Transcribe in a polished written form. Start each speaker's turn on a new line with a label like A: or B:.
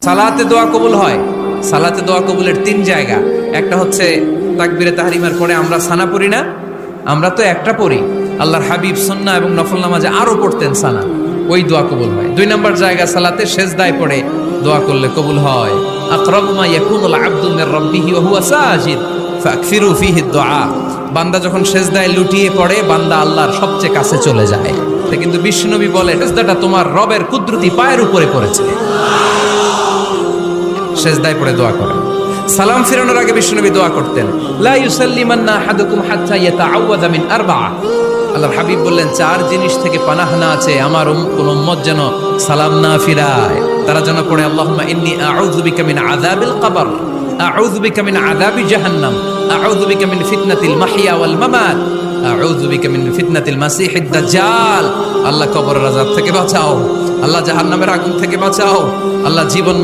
A: সালাতে দোয়া কবুল হয়। সালাতে দোয়া কবুলের তিন জায়গা। একটা হচ্ছে তাকবীরে তাহরিমার পরে আমরা সানা পড়ি না, আমরা তো একটা পড়ি, আল্লাহর হাবিব সুন্নাহ এবং নফল নামাজে আরো পড়তেন সানা, ওই দোয়া কবুল হয়। দুই নম্বর জায়গা সালাতে সেজদায় পড়ে দোয়া করলে কবুল হয়। আকরাবু মা ইয়াকুনুল আবদু মির রাব্বিহি ওয়া হুয়া সাজিদ ফাকসিরু ফীহি দুআ। বান্দা যখন সেজদায় লুটিয়ে পড়ে বান্দা আল্লাহর সবচেয়ে কাছে চলে যায়। কিন্তু বিশ্বনবী বলে সেজদাটা তোমার রবের কুদরতি পায়ের উপরে পড়েছে। সেজদায় পড়ে দোয়া করেন। সালাম ফিরানোর আগে বিশ্বনবী দোয়া করতেন, লা ইউসাল্লিমান্না আহাদুকুম হাত্তা ইয়াতাআওয়াযা মিন আরবা'a। আল্লাহর হাবিব বললেন, চার জিনিস থেকে পানাহ না আছে আমার কোন উম্মত যেন সালাম না ফিরায়। তারা যেন পড়ে, আল্লাহুম্মা ইন্নী আউযু বিকা মিন আযাবিল কবর, আউযু বিকা মিন আযাবি জাহান্নাম, আউযু বিকা মিন ফিতনাতিল মাহইয়া ওয়াল মামাত, আউযু বিকা মিন ফিতনাতিল মাসিহিদ দাজ্জাল। আল্লাহ কবরের আযাব থেকে বাঁচাও, আল্লাহ জাহান্নামের আগুন থেকে বাঁচাও, আল্লাহ জীবন